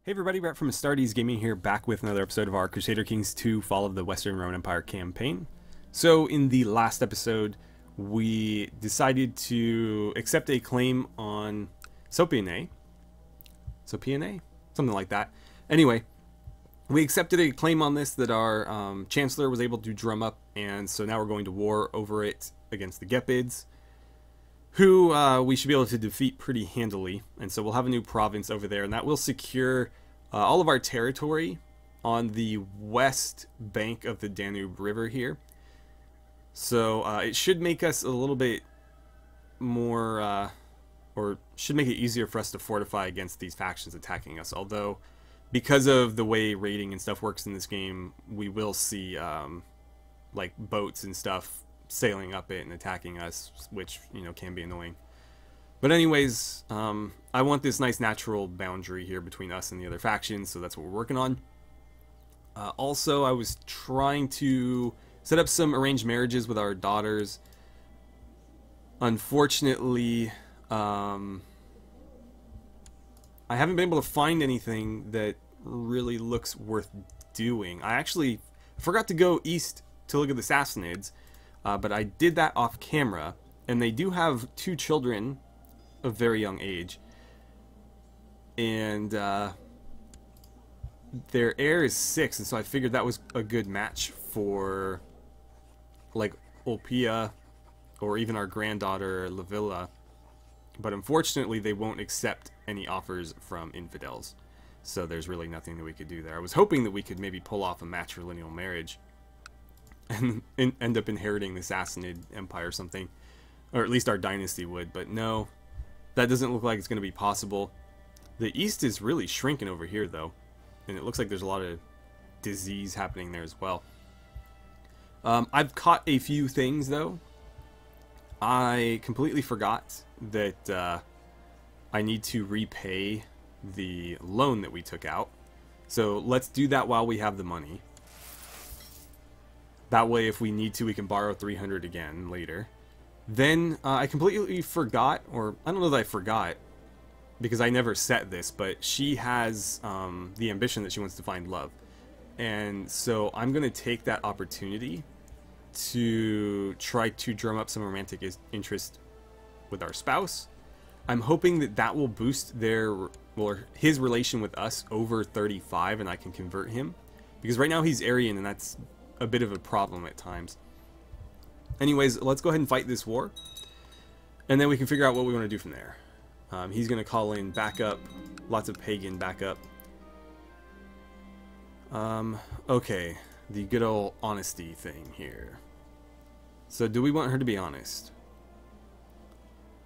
Hey everybody, Brett from AstartesGaming here, back with another episode of our Crusader Kings 2 Fall of the Western Roman Empire campaign. So in the last episode, we decided to accept a claim on Sopianae. Sopianae? Something like that. Anyway, we accepted a claim on this that our Chancellor was able to drum up, and so now we're going to war over it against the Gepids, who we should be able to defeat pretty handily. And so we'll have a new province over there, and that will secure all of our territory on the west bank of the Danube River here. So it should make us a little bit more, or should make it easier for us to fortify against these factions attacking us. Although, because of the way raiding and stuff works in this game, we will see like boats and stuff sailing up it and attacking us, which, you know, can be annoying. But anyways, I want this nice natural boundary here between us and the other factions, so that's what we're working on. Also, I was trying to set up some arranged marriages with our daughters. Unfortunately, I haven't been able to find anything that really looks worth doing. I actually forgot to go east to look at the Sassanids. But I did that off camera, and they do have 2 children of very young age, and their heir is 6, and so I figured that was a good match for like Olpia or even our granddaughter Lavilla. But unfortunately they won't accept any offers from infidels, so there's really nothing that we could do there. I was hoping that we could maybe pull off a matrilineal marriage and end up inheriting the Sassanid Empire or something. Or at least our dynasty would, but no. That doesn't look like it's going to be possible. The east is really shrinking over here, though. And it looks like there's a lot of disease happening there as well. I've caught a few things, though. I completely forgot that I need to repay the loan that we took out. So let's do that while we have the money. That way, if we need to, we can borrow 300 again later. Then, I completely forgot, or I don't know that I forgot, because I never set this, but she has the ambition that she wants to find love. And so I'm going to take that opportunity to try to drum up some romantic interest with our spouse. I'm hoping that that will boost his relation with us over 35, and I can convert him. Because right now he's Aryan, and that's a bit of a problem at times. Anyways, let's go ahead and fight this war, and then we can figure out what we want to do from there. He's going to call in backup, lots of pagan backup. Okay, the good old honesty thing here. So do we want her to be honest?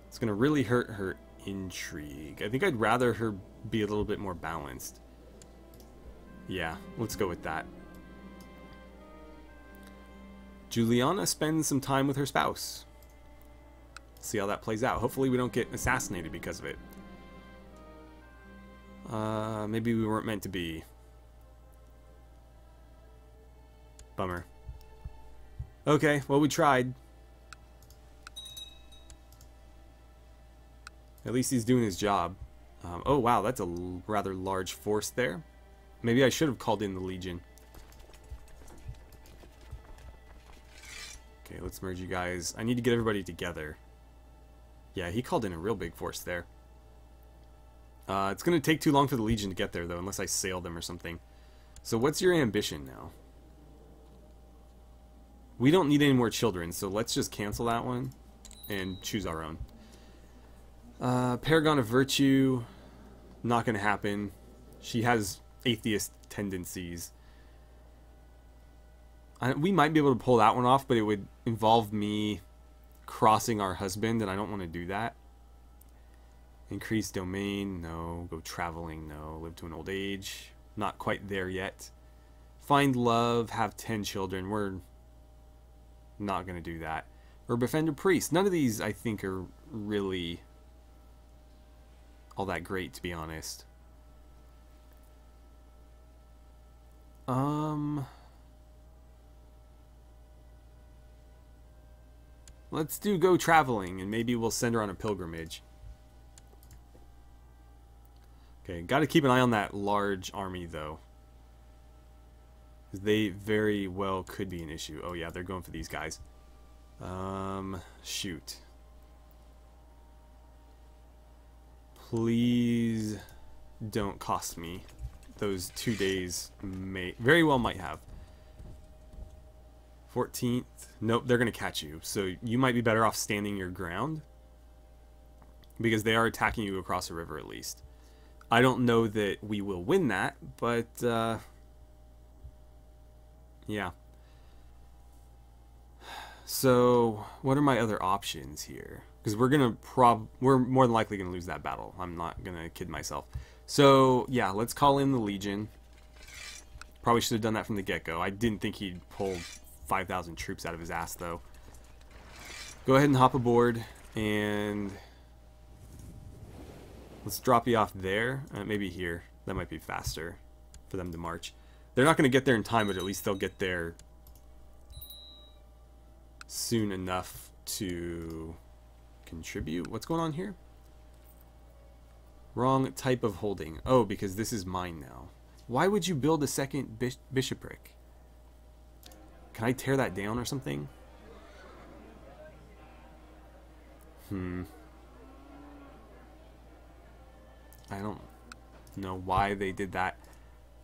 It's going to really hurt her intrigue. I think I'd rather her be a little bit more balanced. Yeah, let's go with that. Juliana spends some time with her spouse. See how that plays out. Hopefully we don't get assassinated because of it. Maybe we weren't meant to be. Bummer. Okay, well, we tried. At least he's doing his job. Oh wow, that's a rather large force there. Maybe I should have called in the Legion. Okay, let's merge you guys. I need to get everybody together. Yeah, he called in a real big force there. It's going to take too long for the Legion to get there, though, unless I sail them or something. So what's your ambition now? We don't need any more children, so let's just cancel that one and choose our own. Paragon of Virtue, not going to happen. She has atheist tendencies. We might be able to pull that one off, but it would involve me crossing our husband, and I don't want to do that. Increase domain, no. Go traveling, no. Live to an old age, not quite there yet. Find love, have 10 children, we're not going to do that. Or befriend a priest. None of these, I think, are really all that great, to be honest. Let's do go traveling, and maybe we'll send her on a pilgrimage. Okay, got to keep an eye on that large army, though. They very well could be an issue. Oh, yeah, they're going for these guys. Shoot. Please don't cost me. Those 2 days very well might have. 14th. Nope, they're going to catch you. So you might be better off standing your ground. Because they are attacking you across the river at least. I don't know that we will win that, but yeah. So what are my other options here? Because we're more than likely gonna lose that battle. I'm not gonna kid myself. So yeah, let's call in the Legion. Probably should have done that from the get-go. I didn't think he'd pull 5,000 troops out of his ass though. Go ahead and hop aboard and let's drop you off there. Maybe here. That might be faster for them to march. They're not going to get there in time, but at least they'll get there soon enough to contribute. What's going on here? Wrong type of holding. Oh, because this is mine now. Why would you build a second bishopric? Can I tear that down or something? I don't know why they did that.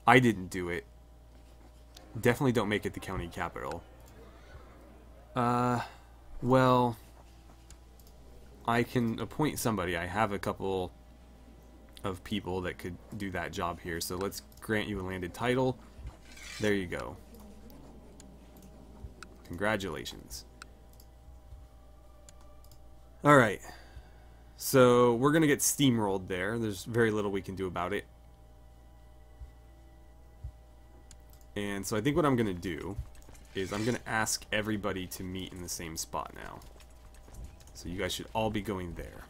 I didn't do it. Definitely don't make it the county capital. Well, I can appoint somebody. I have a couple of people that could do that job here. So let's grant you a landed title. There you go. Congratulations. Alright. So we're going to get steamrolled there. There's very little we can do about it. And so I think what I'm going to do is I'm going to ask everybody to meet in the same spot now. So you guys should all be going there.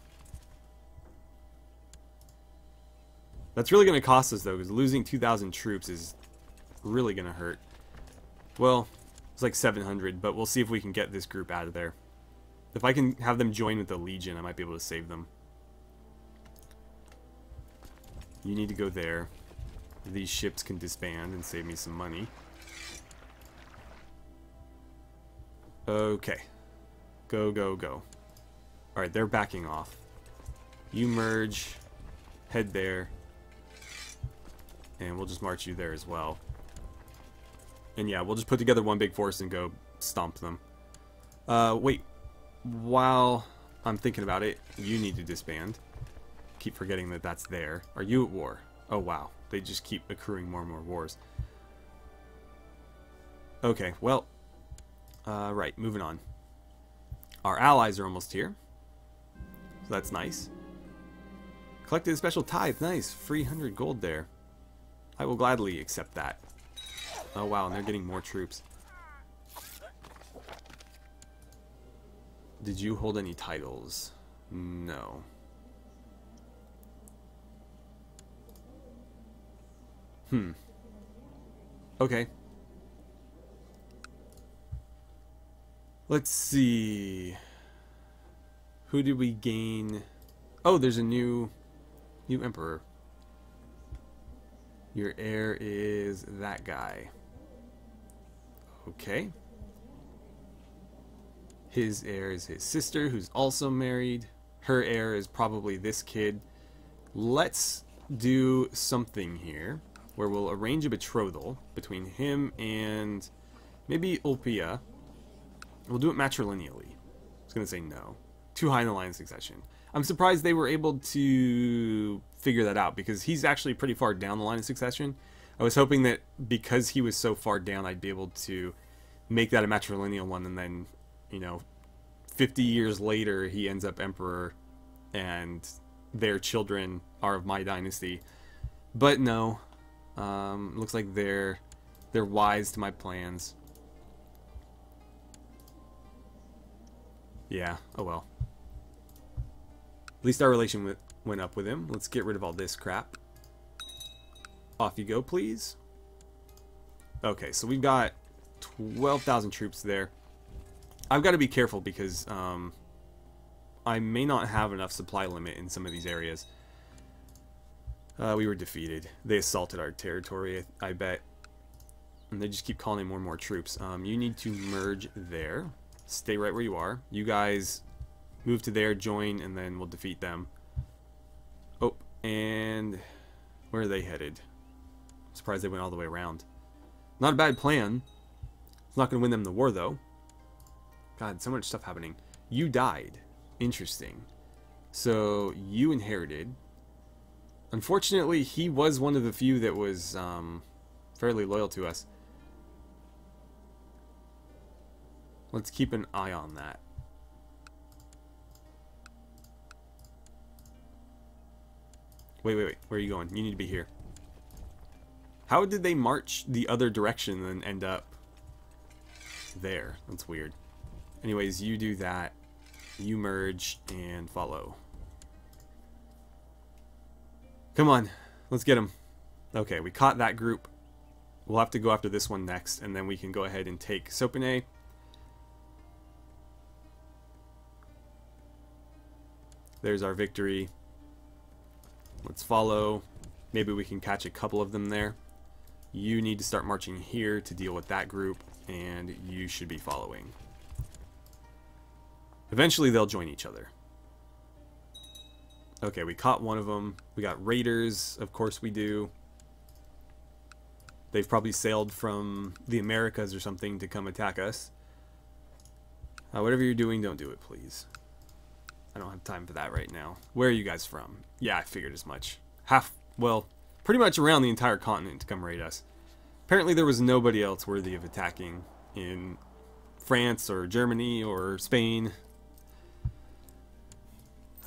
That's really going to cost us though, because losing 2,000 troops is really going to hurt. Well, it's like 700, but we'll see if we can get this group out of there. If I can have them join with the Legion, I might be able to save them. You need to go there. These ships can disband and save me some money. Okay. Go, go, go. Alright, they're backing off. You merge. Head there. And we'll just march you there as well. And yeah, we'll just put together one big force and go stomp them. Wait. While I'm thinking about it, you need to disband. Keep forgetting that that's there. Are you at war? Oh wow, they just keep accruing more and more wars. Okay, well, right, moving on. Our allies are almost here, so that's nice. Collected a special tithe, nice, 300 gold there. I will gladly accept that. Oh wow, and they're getting more troops. Did you hold any titles? No. Okay. Let's see. Who did we gain? Oh, there's a new emperor. Your heir is that guy. Okay. His heir is his sister, who's also married. Her heir is probably this kid. Let's do something here where we'll arrange a betrothal between him and maybe Ulpia. We'll do it matrilineally. I was going to say no. Too high in the line of succession. I'm surprised they were able to figure that out because he's actually pretty far down the line of succession. I was hoping that because he was so far down, I'd be able to make that a matrilineal one and then, you know, 50 years later he ends up emperor and their children are of my dynasty. But no. Looks like they're wise to my plans. Yeah, oh well. At least our relation went up with him. Let's get rid of all this crap. Off you go, please. Okay, so we've got 12,000 troops there. I've got to be careful because I may not have enough supply limit in some of these areas. We were defeated. They assaulted our territory, I bet. And they just keep calling in more and more troops. You need to merge there. Stay right where you are. You guys move to there, join, and then we'll defeat them. Oh, and where are they headed? I'm surprised they went all the way around. Not a bad plan. It's not going to win them the war, though. God, so much stuff happening. You died. Interesting. So, you inherited. Unfortunately, he was one of the few that was fairly loyal to us. Let's keep an eye on that. Wait. Where are you going? You need to be here. How did they march the other direction and end up there? That's weird. Anyways, you do that. You merge and follow. Come on. Let's get them. Okay, we caught that group. We'll have to go after this one next, and then we can go ahead and take Sopene. There's our victory. Let's follow. Maybe we can catch a couple of them there. You need to start marching here to deal with that group, and you should be following. Eventually they'll join each other. Okay, we caught one of them. We got raiders, of course we do. They've probably sailed from the Americas or something to come attack us. Whatever you're doing, don't do it, please. I don't have time for that right now. Where are you guys from? Yeah, I figured as much. Well, pretty much around the entire continent to come raid us. Apparently there was nobody else worthy of attacking in France or Germany or Spain.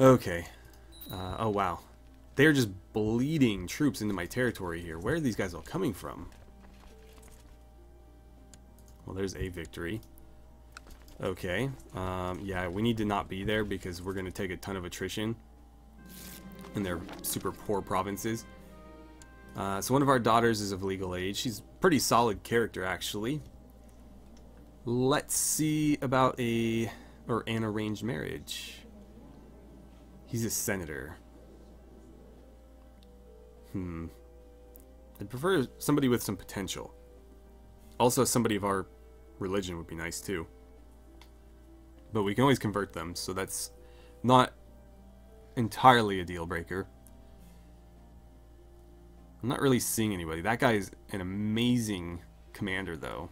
Okay. Oh, wow. They're just bleeding troops into my territory here. Where are these guys all coming from? Well, there's a victory. Okay. Yeah, we need to not be there because we're going to take a ton of attrition in their super poor provinces. So one of our daughters is of legal age. She's a pretty solid character, actually. Let's see about an arranged marriage. He's a senator. I'd prefer somebody with some potential. Also, somebody of our religion would be nice, too. But we can always convert them, so that's not entirely a deal breaker. I'm not really seeing anybody. That guy is an amazing commander, though.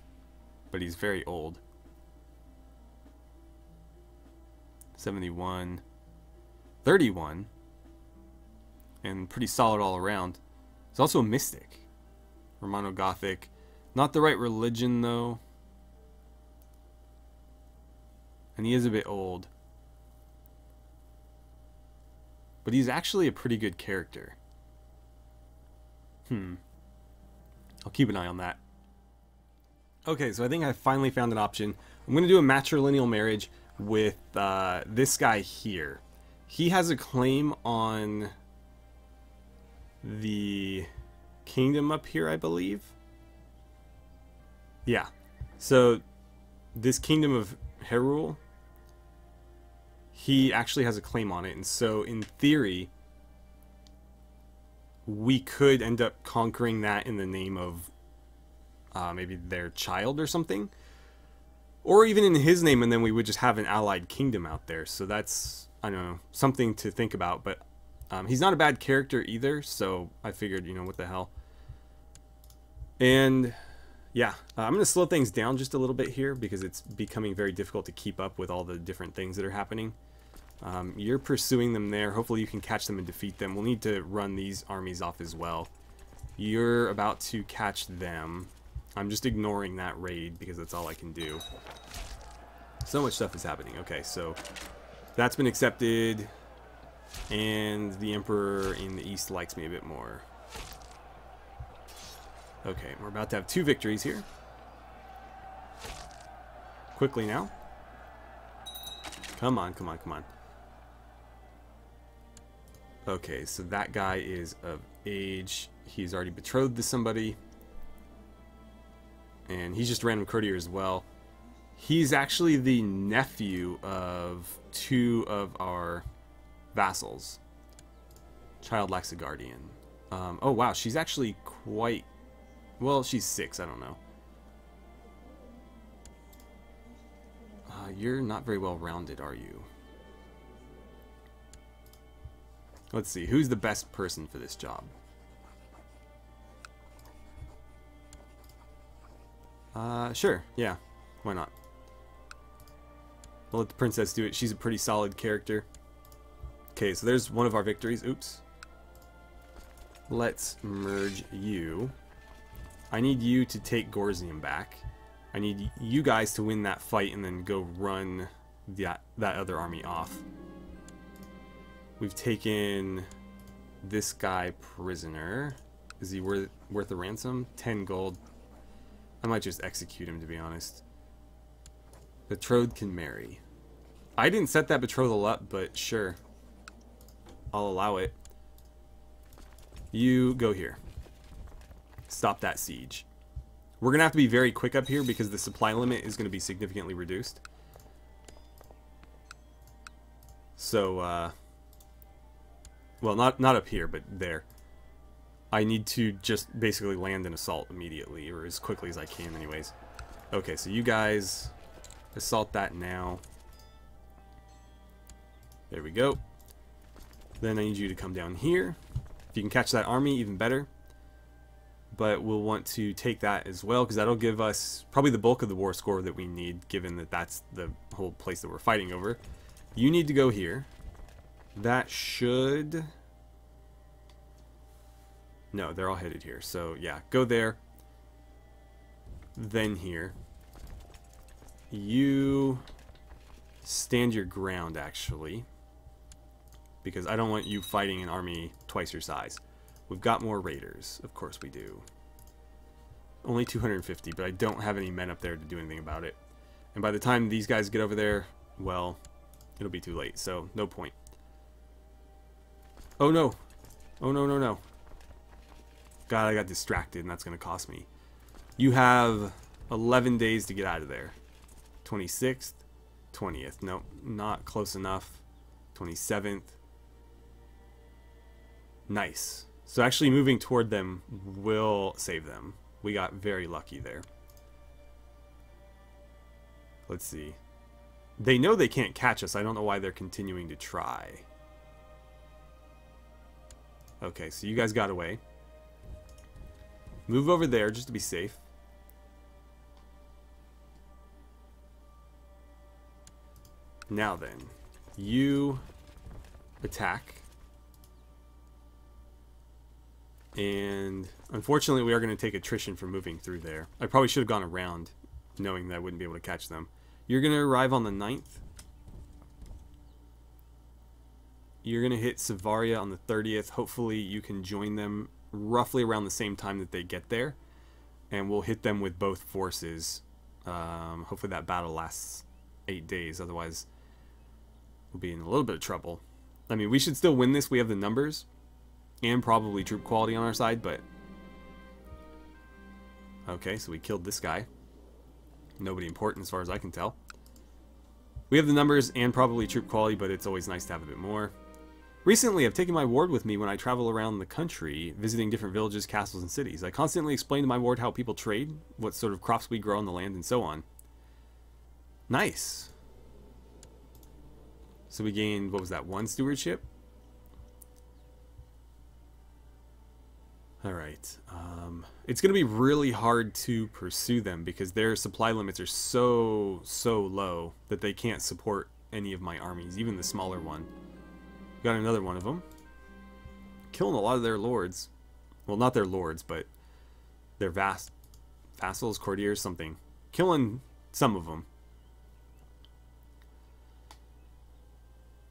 But he's very old. 71. 31. And pretty solid all around. He's also a mystic. Romano-Gothic. Not the right religion, though. And he is a bit old. But he's actually a pretty good character. I'll keep an eye on that. Okay, so I think I finally found an option. I'm going to do a matrilineal marriage with this guy here. He has a claim on the kingdom up here, I believe. Yeah. So this kingdom of Herul, he actually has a claim on it, and so in theory we could end up conquering that in the name of maybe their child or something, or even in his name, and then we would just have an allied kingdom out there. So that's, I don't know, something to think about. But he's not a bad character either, so I figured, you know, what the hell. And yeah, I'm going to slow things down just a little bit here because it's becoming very difficult to keep up with all the different things that are happening. You're pursuing them there. Hopefully you can catch them and defeat them. We'll need to run these armies off as well. You're about to catch them. I'm just ignoring that raid because that's all I can do. So much stuff is happening. Okay, so that's been accepted. And the Emperor in the East likes me a bit more. Okay, we're about to have 2 victories here. Quickly now. Come on, come on, come on. Okay, so that guy is of age. He's already betrothed to somebody. And he's just a random courtier as well. He's actually the nephew of 2 of our vassals. Child lacks a guardian. Oh wow, she's actually quite... Well, she's 6, I don't know. You're not very well rounded, are you? Let's see, who's the best person for this job? Sure, yeah, why not? We'll let the princess do it. She's a pretty solid character. Okay, so there's one of our victories. Oops. Let's merge you. I need you to take Gorzium back. I need you guys to win that fight and then go run that other army off. We've taken this guy prisoner. Is he worth a ransom? 10 gold. I might just execute him, to be honest. Betrothed can marry. I didn't set that betrothal up, but sure. I'll allow it. You go here. Stop that siege. We're going to have to be very quick up here because the supply limit is going to be significantly reduced. So, well, not up here, but there. I need to just basically land an assault immediately, or as quickly as I can anyways. Okay, so you guys assault that now. There we go. Then I need you to come down here. If you can catch that army, even better. But we'll want to take that as well, because that'll give us probably the bulk of the war score that we need, given that that's the whole place that we're fighting over. You need to go here. That should... No, they're all headed here. So, yeah, go there. Then here. You stand your ground, actually. Because I don't want you fighting an army twice your size. We've got more raiders. Of course we do. Only 250, but I don't have any men up there to do anything about it. And by the time these guys get over there, well, it'll be too late. So, no point. Oh, no. Oh, no, no, no. God, I got distracted, and that's going to cost me. You have 11 days to get out of there. 26th, 20th. Nope, not close enough. 27th. Nice. So actually moving toward them will save them. We got very lucky there. Let's see. They know they can't catch us. I don't know why they're continuing to try. Okay, so you guys got away. Move over there just to be safe. Now then, you attack. And unfortunately we are going to take attrition for moving through there. I probably should have gone around, knowing that I wouldn't be able to catch them. You're going to arrive on the 9th. You're going to hit Savaria on the 30th. Hopefully you can join them roughly around the same time that they get there. And we'll hit them with both forces. Hopefully that battle lasts 8 days. Otherwise we'll be in a little bit of trouble. I mean, we should still win this. We have the numbers. And probably troop quality on our side, but... Okay, so we killed this guy. Nobody important as far as I can tell. We have the numbers and probably troop quality, but it's always nice to have a bit more. Recently, I've taken my ward with me when I travel around the country, visiting different villages, castles, and cities. I constantly explain to my ward how people trade, what sort of crops we grow on the land, and so on. Nice. So we gained, what was that, 1 stewardship? Alright, it's going to be really hard to pursue them because their supply limits are so low that they can't support any of my armies, even the smaller one. Got another one of them. Killing a lot of their lords. Well, not their lords, but their vassals, courtiers, something. Killing some of them.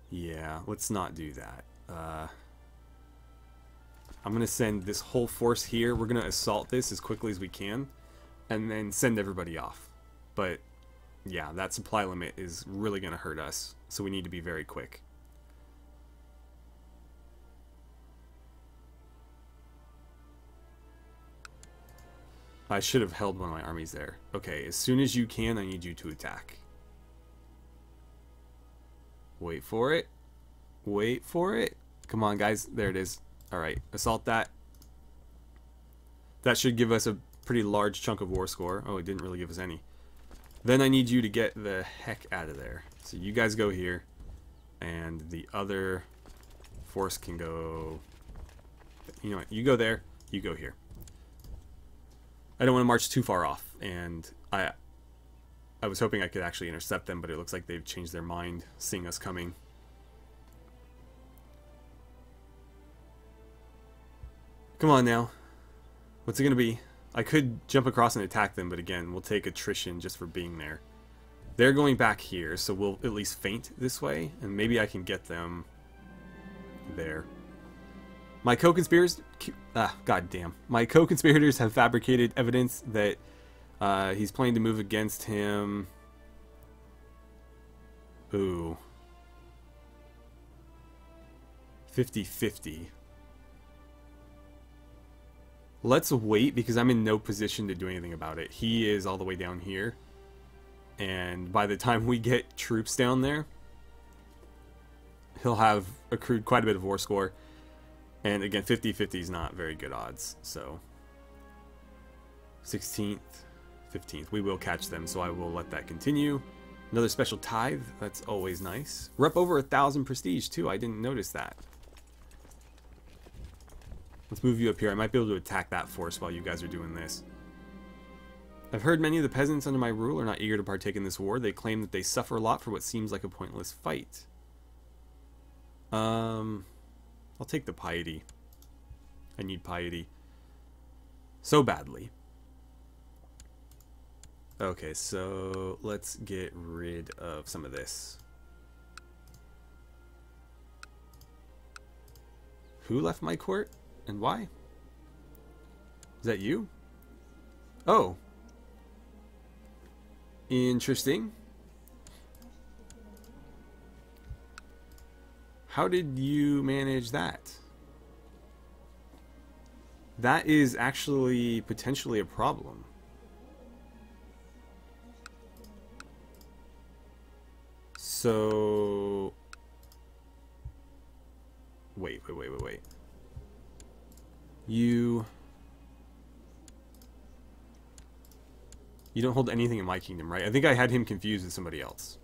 Yeah, let's not do that. I'm going to send this whole force here. We're going to assault this as quickly as we can. And then send everybody off. But, yeah, that supply limit is really going to hurt us. So we need to be very quick. I should have held one of my armies there. Okay, as soon as you can, I need you to attack. Wait for it. Wait for it. Come on, guys. There it is. Alright, assault that. That should give us a pretty large chunk of war score. Oh, it didn't really give us any. Then I need you to get the heck out of there. So you guys go here, and the other force can go... You know what? You go there, you go here. I don't want to march too far off, and I was hoping I could actually intercept them, but it looks like they've changed their mind, seeing us coming. Come on now. What's it going to be? I could jump across and attack them, but again, we'll take attrition just for being there. They're going back here, so we'll at least feint this way, and maybe I can get them there. My co-conspirators... goddamn. My co-conspirators have fabricated evidence that he's planning to move against him. Ooh. 50-50. Let's wait, because I'm in no position to do anything about it. He is all the way down here. And by the time we get troops down there, he'll have accrued quite a bit of war score. And again, 50-50 is not very good odds. So 16th, 15th. We will catch them, so I will let that continue. Another special tithe. That's always nice. We're up over 1,000 prestige, too. I didn't notice that. Let's move you up here. I might be able to attack that force while you guys are doing this. I've heard many of the peasants under my rule are not eager to partake in this war. They claim that they suffer a lot for what seems like a pointless fight. I'll take the piety. I need piety. So badly. Okay, so let's get rid of some of this. Who left my court? And why? Is that you? Oh. Interesting. How did you manage that? That is actually potentially a problem. So... Wait. You don't hold anything in my kingdom, right? I think I had him confused with somebody else.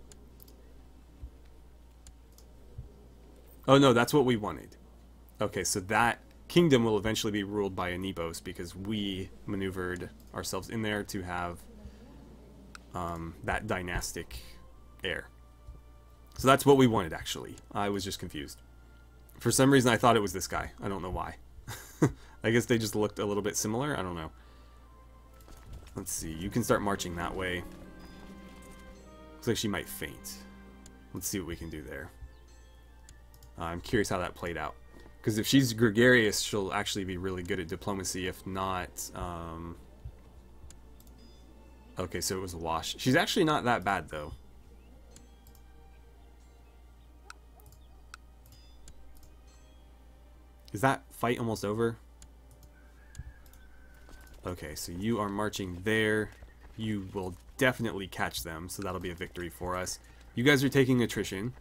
Oh no, that's what we wanted. Okay, so that kingdom will eventually be ruled by a Nepos because we maneuvered ourselves in there to have that dynastic heir. So that's what we wanted, actually. I was just confused. For some reason, I thought it was this guy. I don't know why. I guess they just looked a little bit similar. I don't know. Let's see. You can start marching that way. Looks like she might faint. Let's see what we can do there. I'm curious how that played out. Because if she's gregarious, she'll actually be really good at diplomacy. If not... Okay, so it was a wash. She's actually not that bad, though. Is that fight almost over? Okay, so you are marching there. You will definitely catch them, so that'll be a victory for us. You guys are taking attrition.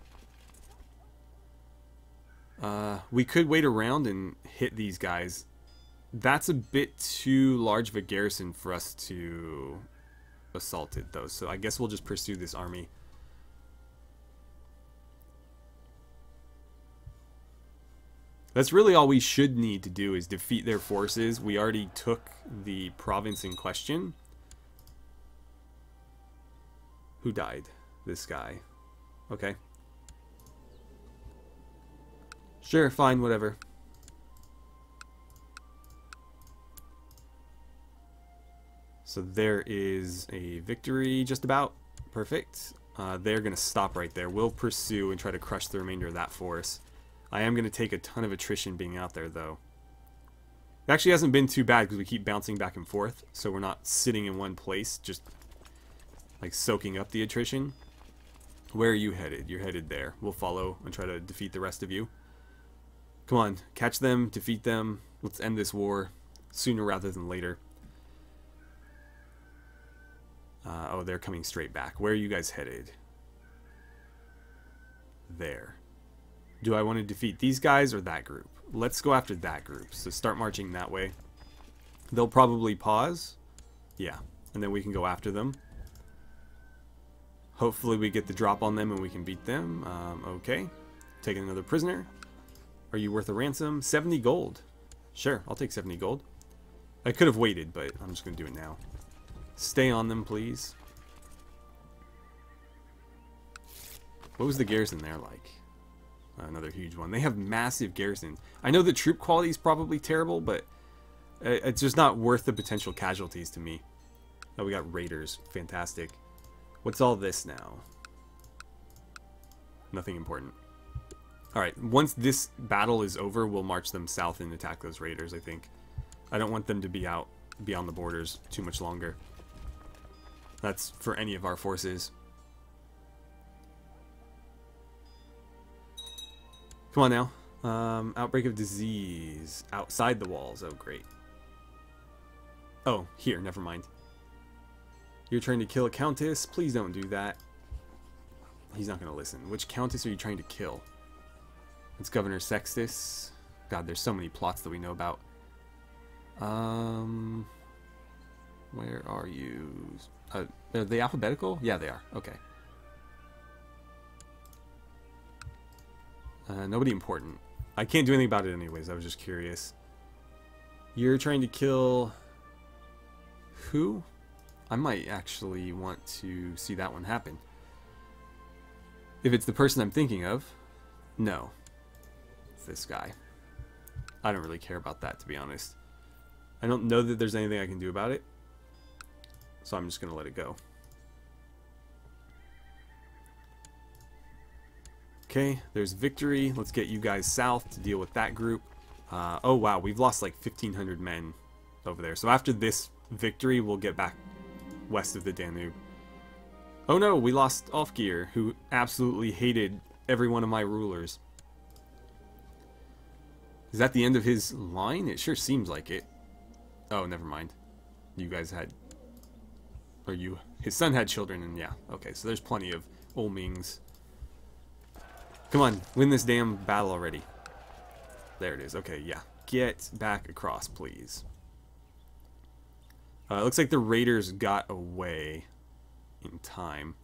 We could wait around and hit these guys. That's a bit too large of a garrison for us to assault it, though, so I guess we'll just pursue this army. That's really all we should need to do is defeat their forces. We already took the province in question. Who died? This guy. Okay. Sure, fine, whatever. So there is a victory just about. Perfect. They're going to stop right there. We'll pursue and try to crush the remainder of that force. I am going to take a ton of attrition being out there, though. It actually hasn't been too bad because we keep bouncing back and forth, so we're not sitting in one place, just like soaking up the attrition. Where are you headed? You're headed there. We'll follow and try to defeat the rest of you. Come on, catch them, defeat them. Let's end this war sooner rather than later. Oh, they're coming straight back. Where are you guys headed? There. Do I want to defeat these guys or that group? Let's go after that group. So start marching that way. They'll probably pause. Yeah, and then we can go after them. Hopefully we get the drop on them and we can beat them. Okay. Taking another prisoner. Are you worth a ransom? 70 gold. Sure, I'll take 70 gold. I could have waited, but I'm just going to do it now. Stay on them, please. What was the garrison there like? Another huge one. They have massive garrison. I know the troop quality is probably terrible, but it's just not worth the potential casualties to me. Oh, we got raiders. Fantastic. What's all this now? Nothing important. Alright, once this battle is over, we'll march them south and attack those raiders, I think. I don't want them to be out beyond the borders too much longer. That's for any of our forces. Come on now. Outbreak of disease. Outside the walls. Oh, great. Oh, here. Never mind. You're trying to kill a countess? Please don't do that. He's not going to listen. Which countess are you trying to kill? It's Governor Sextus. God, there's so many plots that we know about. Where are you? Are they alphabetical? Yeah, they are. Okay. Nobody important. I can't do anything about it anyways. I was just curious. You're trying to kill... who? I might actually want to see that one happen. If it's the person I'm thinking of, no. It's this guy. I don't really care about that, to be honest. I don't know that there's anything I can do about it. So I'm just going to let it go. Okay, there's victory. Let's get you guys south to deal with that group. Oh wow, we've lost like 1,500 men over there. So after this victory, we'll get back west of the Danube. Oh no, we lost Ofgir, who absolutely hated every one of my rulers. Is that the end of his line? It sure seems like it. Oh, never mind. You guys had... or you... his son had children, and yeah. Okay, so there's plenty of Olmings. Come on, win this damn battle already. There it is. Okay, yeah. Get back across, please. It looks like the raiders got away in time.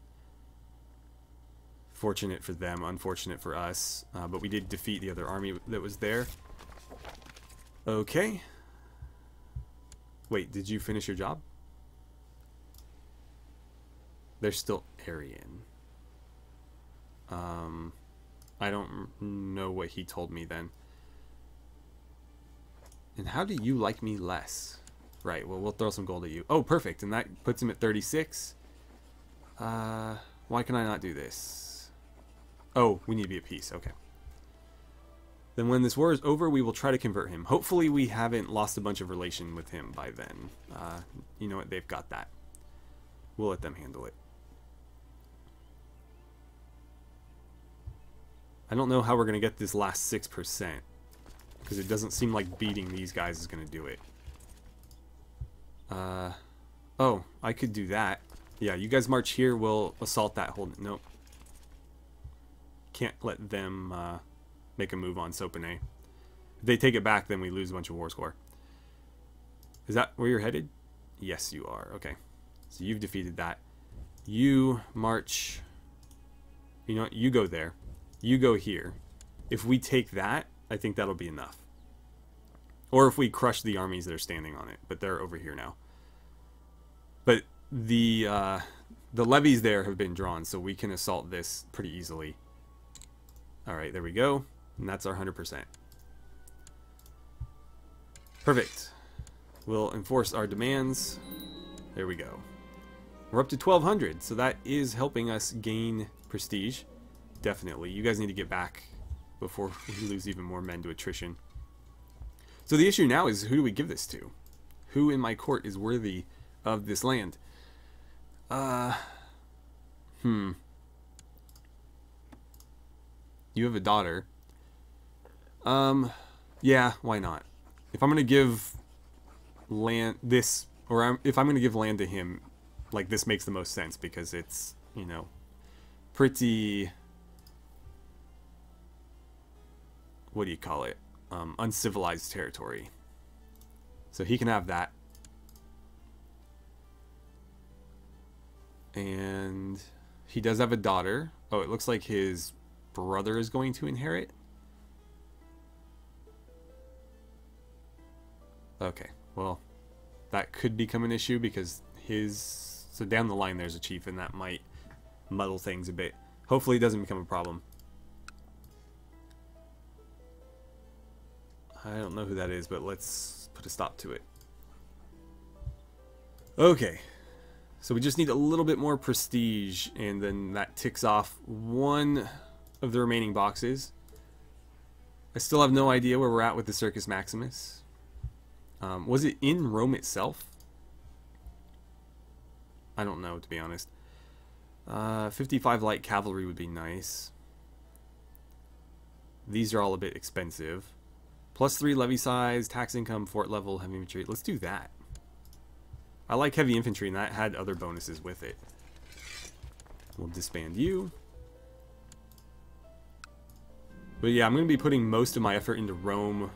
Fortunate for them, unfortunate for us. But we did defeat the other army that was there. Okay. Wait, did you finish your job? They're still Aryan. I don't know what he told me then. And how do you like me less? Right, well, we'll throw some gold at you. Oh, perfect, and that puts him at 36. Why can I not do this? Oh, we need to be at peace, okay. Then when this war is over, we will try to convert him. Hopefully we haven't lost a bunch of relation with him by then. You know what, they've got that. We'll let them handle it. I don't know how we're going to get this last 6%. Because it doesn't seem like beating these guys is going to do it. Oh, I could do that. Yeah, you guys march here. We'll assault that whole... Nope. Can't let them make a move on Sopene. If they take it back, then we lose a bunch of war score. Is that where you're headed? Yes, you are. Okay. So you've defeated that. You march... You know what? You go there. You go here. If we take that, I think that'll be enough. Or if we crush the armies that are standing on it. But they're over here now. But the levies there have been drawn, so we can assault this pretty easily. Alright, there we go. And that's our 100%. Perfect. We'll enforce our demands. There we go. We're up to 1,200, so that is helping us gain prestige. Definitely. You guys need to get back before we lose even more men to attrition. So the issue now is, who do we give this to? Who in my court is worthy of this land? You have a daughter. Yeah, why not? If I'm gonna give land this, or if I'm gonna give land to him, like, this makes the most sense because it's, you know, pretty, what do you call it? Uncivilized territory. So he can have that. And he does have a daughter. Oh, it looks like his brother is going to inherit. Okay, well, that could become an issue because his... So down the line there's a chief and that might muddle things a bit. Hopefully it doesn't become a problem. I don't know who that is, but let's put a stop to it. Okay. So we just need a little bit more prestige, and then that ticks off one of the remaining boxes. I still have no idea where we're at with the Circus Maximus. Was it in Rome itself? I don't know, to be honest. 55 light cavalry would be nice. These are all a bit expensive. +3 levy size, tax income, fort level, heavy infantry. Let's do that. I like heavy infantry, and that had other bonuses with it. We'll disband you. But yeah, I'm going to be putting most of my effort into Rome.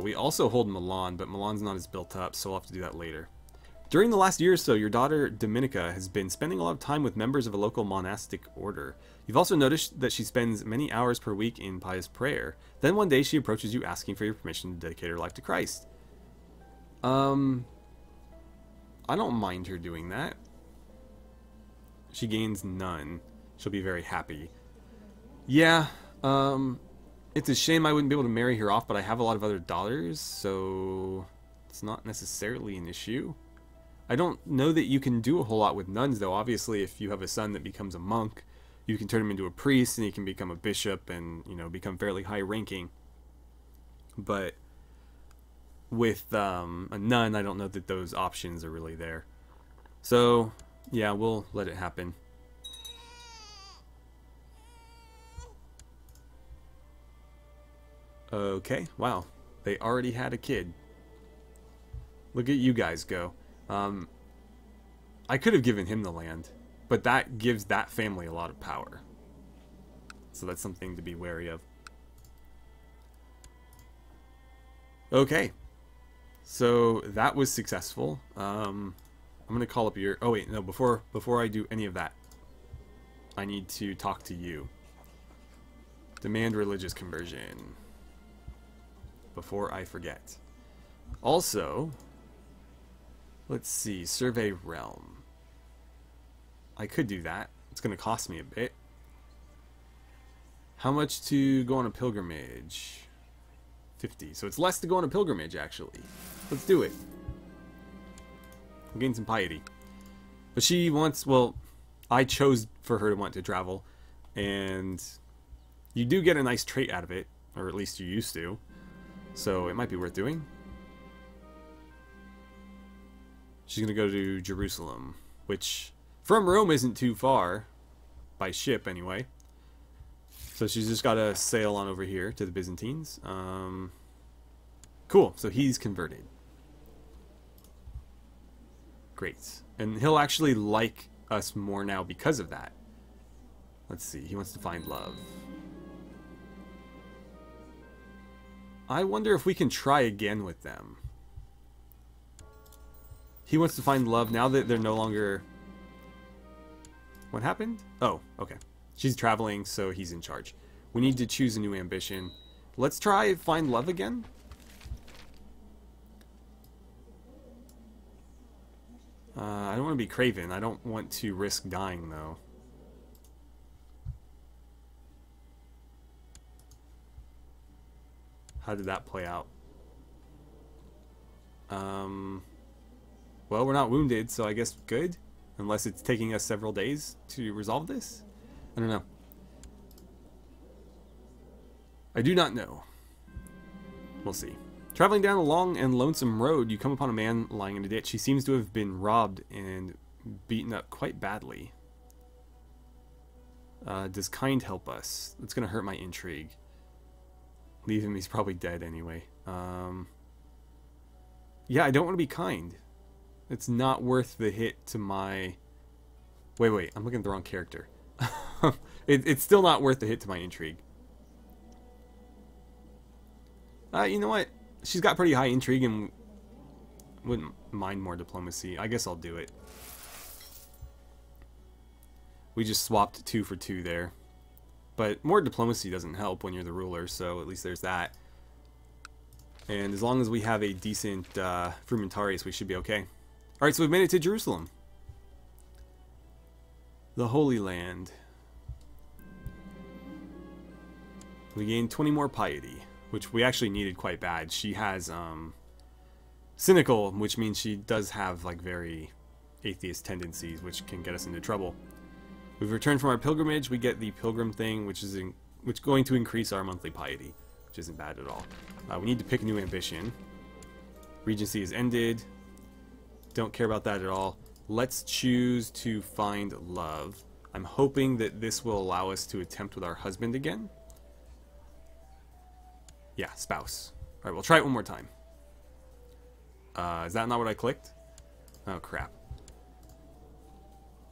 We also hold Milan, but Milan's not as built up, so we'll have to do that later. During the last year or so, your daughter Dominica has been spending a lot of time with members of a local monastic order. You've also noticed that she spends many hours per week in pious prayer. Then one day she approaches you asking for your permission to dedicate her life to Christ. I don't mind her doing that. She gains none. She'll be very happy. Yeah, it's a shame I wouldn't be able to marry her off, but I have a lot of other daughters, so it's not necessarily an issue. I don't know that you can do a whole lot with nuns, though. Obviously, if you have a son that becomes a monk, you can turn him into a priest, and he can become a bishop and, you know, become fairly high-ranking. But with a nun, I don't know that those options are really there. So, yeah, we'll let it happen. Okay, wow. They already had a kid. Look at you guys go. I could have given him the land, but that gives that family a lot of power. So that's something to be wary of. Okay. So that was successful. I'm going to call up your... Oh wait, no, before I do any of that, I need to talk to you. Demand religious conversion. Before I forget. Also... Let's see, survey realm. I could do that. It's going to cost me a bit. How much to go on a pilgrimage? 50. So it's less to go on a pilgrimage, actually. Let's do it. We'll gain some piety. But she wants, well, I chose for her to want to travel. And you do get a nice trait out of it. Or at least you used to. So it might be worth doing. She's going to go to Jerusalem, which from Rome isn't too far, by ship anyway. So she's just got to sail on over here to the Byzantines. Cool, so he's converted. Great. And he'll actually like us more now because of that. Let's see, he wants to find love. I wonder if we can try again with them. He wants to find love now that they're no longer... What happened? Oh, okay. She's traveling, so he's in charge. We need to choose a new ambition. Let's try find love again. I don't want to be craven. I don't want to risk dying, though. How did that play out? Well, we're not wounded, so I guess good. Unless it's taking us several days to resolve this? I don't know. I do not know. We'll see. Traveling down a long and lonesome road, you come upon a man lying in a ditch. He seems to have been robbed and beaten up quite badly. Does kind help us? That's going to hurt my intrigue. Leave him, he's probably dead anyway. Yeah, I don't want to be kind. It's not worth the hit to my... Wait, I'm looking at the wrong character. It's still not worth the hit to my intrigue. You know what? she's got pretty high intrigue and wouldn't mind more diplomacy. I guess I'll do it. We just swapped 2 for 2 there. But more diplomacy doesn't help when you're the ruler, so at least there's that. And as long as we have a decent frumentarius, we should be okay. Alright, so we've made it to Jerusalem. The Holy Land. We gained 20 more piety, which we actually needed quite bad. She has cynical, which means she does have like very atheist tendencies, which can get us into trouble. We've returned from our pilgrimage. We get the pilgrim thing, which is going to increase our monthly piety, which isn't bad at all. We need to pick a new ambition. Regency is ended. Don't care about that at all. Let's choose to find love. I'm hoping that this will allow us to attempt with our husband again. Yeah, spouse. Alright, we'll try it one more time. Is that not what I clicked? Oh, crap.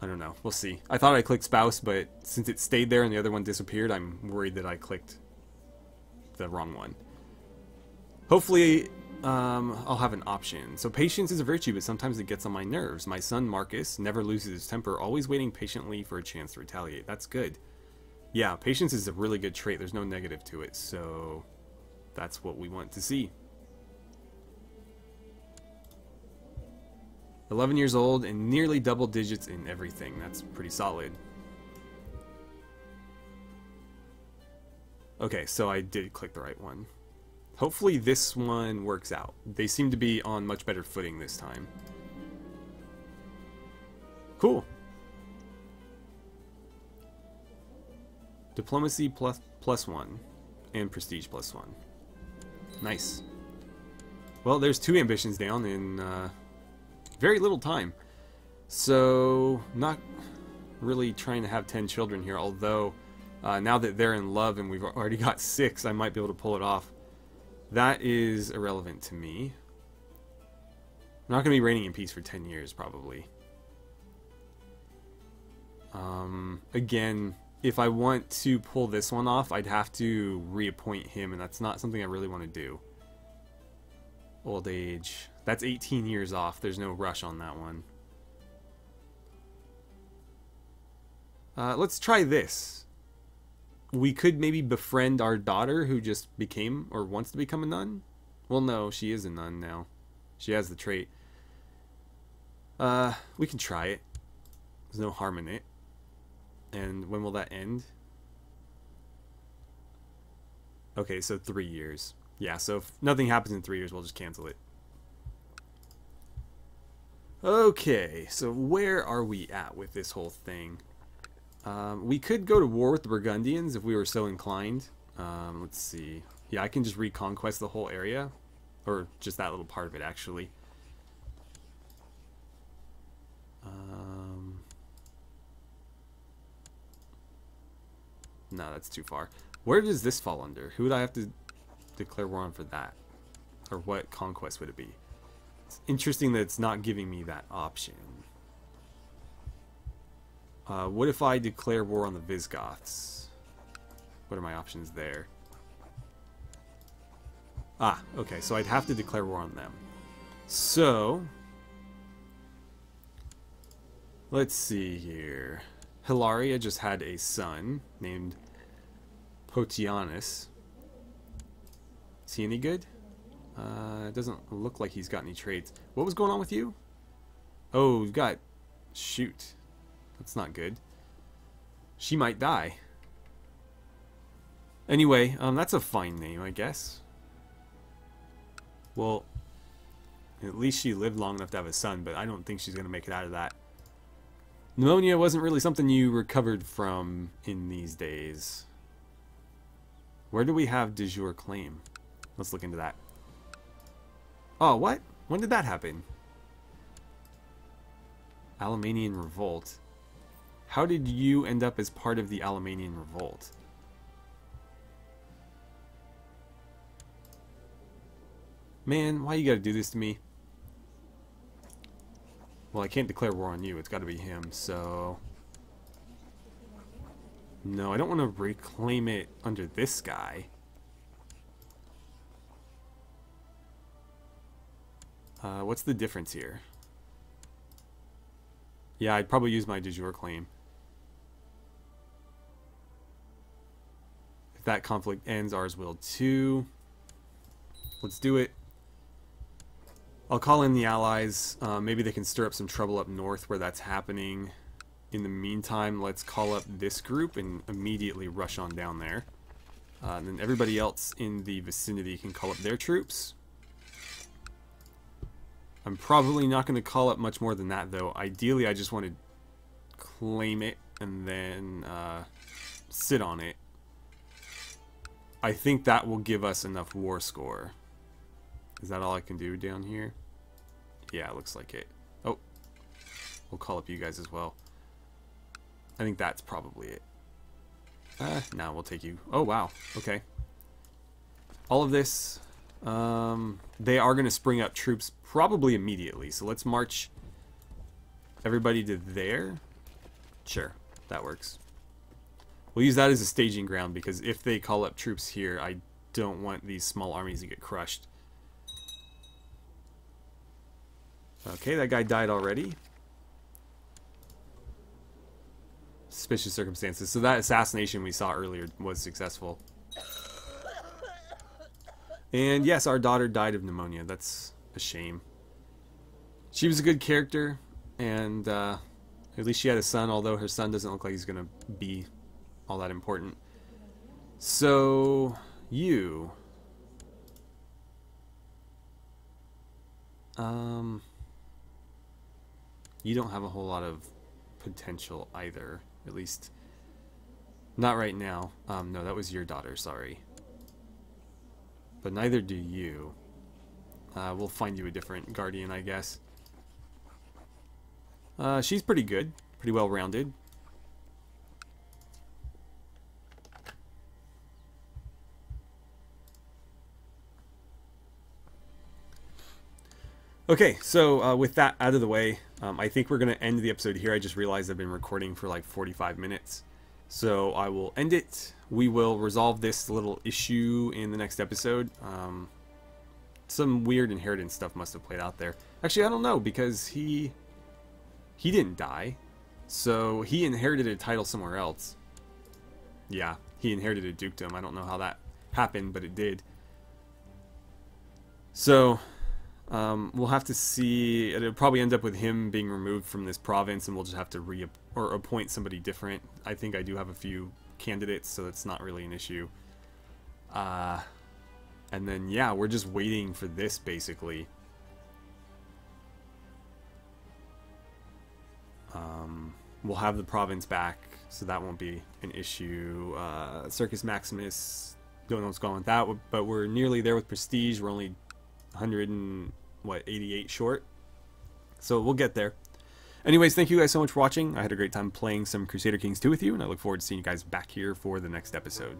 I don't know. We'll see. I thought I clicked spouse, but since it stayed there and the other one disappeared, I'm worried that I clicked the wrong one. Hopefully, I'll have an option. So patience is a virtue, but sometimes it gets on my nerves. My son, Marcus, never loses his temper, always waiting patiently for a chance to retaliate. That's good. Yeah, patience is a really good trait. There's no negative to it, so that's what we want to see. 11 years old and nearly double digits in everything. That's pretty solid. Okay, so I did click the right one. Hopefully this one works out. They seem to be on much better footing this time. Cool. Diplomacy +1 and prestige +1. Nice. Well, there's 2 ambitions down in very little time. So, not really trying to have 10 children here, although now that they're in love and we've already got 6, I might be able to pull it off. That is irrelevant to me. I'm not going to be reigning in peace for 10 years, probably. Again, if I want to pull this one off, I'd have to reappoint him, and that's not something I really want to do. Old age. That's 18 years off. There's no rush on that one. Let's try this. We could maybe befriend our daughter who just became or wants to become a nun. Well, no, she is a nun now. She has the trait. We can try it. There's no harm in it. And when will that end? Okay, so 3 years. Yeah, so if nothing happens in 3 years, we'll just cancel it. Okay, so where are we at with this whole thing? We could go to war with the Burgundians if we were so inclined. Let's see. Yeah, I can just reconquest the whole area. Or just that little part of it, actually. No, that's too far. Where does this fall under? Who would I have to declare war on for that? Or what conquest would it be? It's interesting that it's not giving me that option. What if I declare war on the Visigoths? What are my options there? Ah, okay, so I'd have to declare war on them. So, let's see here. Hilaria just had a son named Potianus. Is he any good? It doesn't look like he's got any traits. What was going on with you? Oh, we've got... Shoot. That's not good. She might die. Anyway, that's a fine name, I guess. Well, at least she lived long enough to have a son, but I don't think she's going to make it out of that. Pneumonia wasn't really something you recovered from in these days. Where do we have de jure claim? Let's look into that. Oh, what? When did that happen? Alemannian Revolt. How did you end up as part of the Alemannian Revolt? Man, why you gotta do this to me? Well, I can't declare war on you. It's gotta be him, so... No, I don't want to reclaim it under this guy. What's the difference here? Yeah, I'd probably use my de jure claim. If that conflict ends, ours will too. Let's do it. I'll call in the allies. Maybe they can stir up some trouble up north where that's happening. In the meantime, let's call up this group and immediately rush on down there. And then everybody else in the vicinity can call up their troops. I'm probably not going to call up much more than that, though. Ideally, I just want to claim it and then sit on it. I think that will give us enough war score. Is that all I can do down here? Yeah, it looks like it. Oh, we'll call up you guys as well. I think that's probably it. No, we'll take you. Oh, wow. Okay. All of this, they are going to spring up troops probably immediately. So let's march everybody to there. Sure, that works. We'll use that as a staging ground because if they call up troops here, I don't want these small armies to get crushed. Okay, that guy died already. Suspicious circumstances. So that assassination we saw earlier was successful. And yes, our daughter died of pneumonia. That's a shame. She was a good character, and at least she had a son, although her son doesn't look like he's going to be all that important. So, you... you don't have a whole lot of potential either. At least, not right now. No, that was your daughter, sorry. But neither do you. We'll find you a different guardian, I guess. She's pretty good. Pretty well-rounded. Okay, so with that out of the way, I think we're going to end the episode here. I just realized I've been recording for like 45 minutes. So I will end it. We will resolve this little issue in the next episode. Some weird inheritance stuff must have played out there. Actually, I don't know, because he didn't die. So he inherited a title somewhere else. Yeah, he inherited a dukedom. I don't know how that happened, but it did. So... we'll have to see. It'll probably end up with him being removed from this province, and we'll just have to appoint somebody different. I think I do have a few candidates, so it's not really an issue. And then, yeah, we're just waiting for this, basically. We'll have the province back, so that won't be an issue. Circus Maximus, don't know what's going on with that, but we're nearly there with prestige. We're only 188 short, so we'll get there. Anyways, thank you guys so much for watching. I had a great time playing some Crusader Kings 2 with you, and I look forward to seeing you guys back here for the next episode.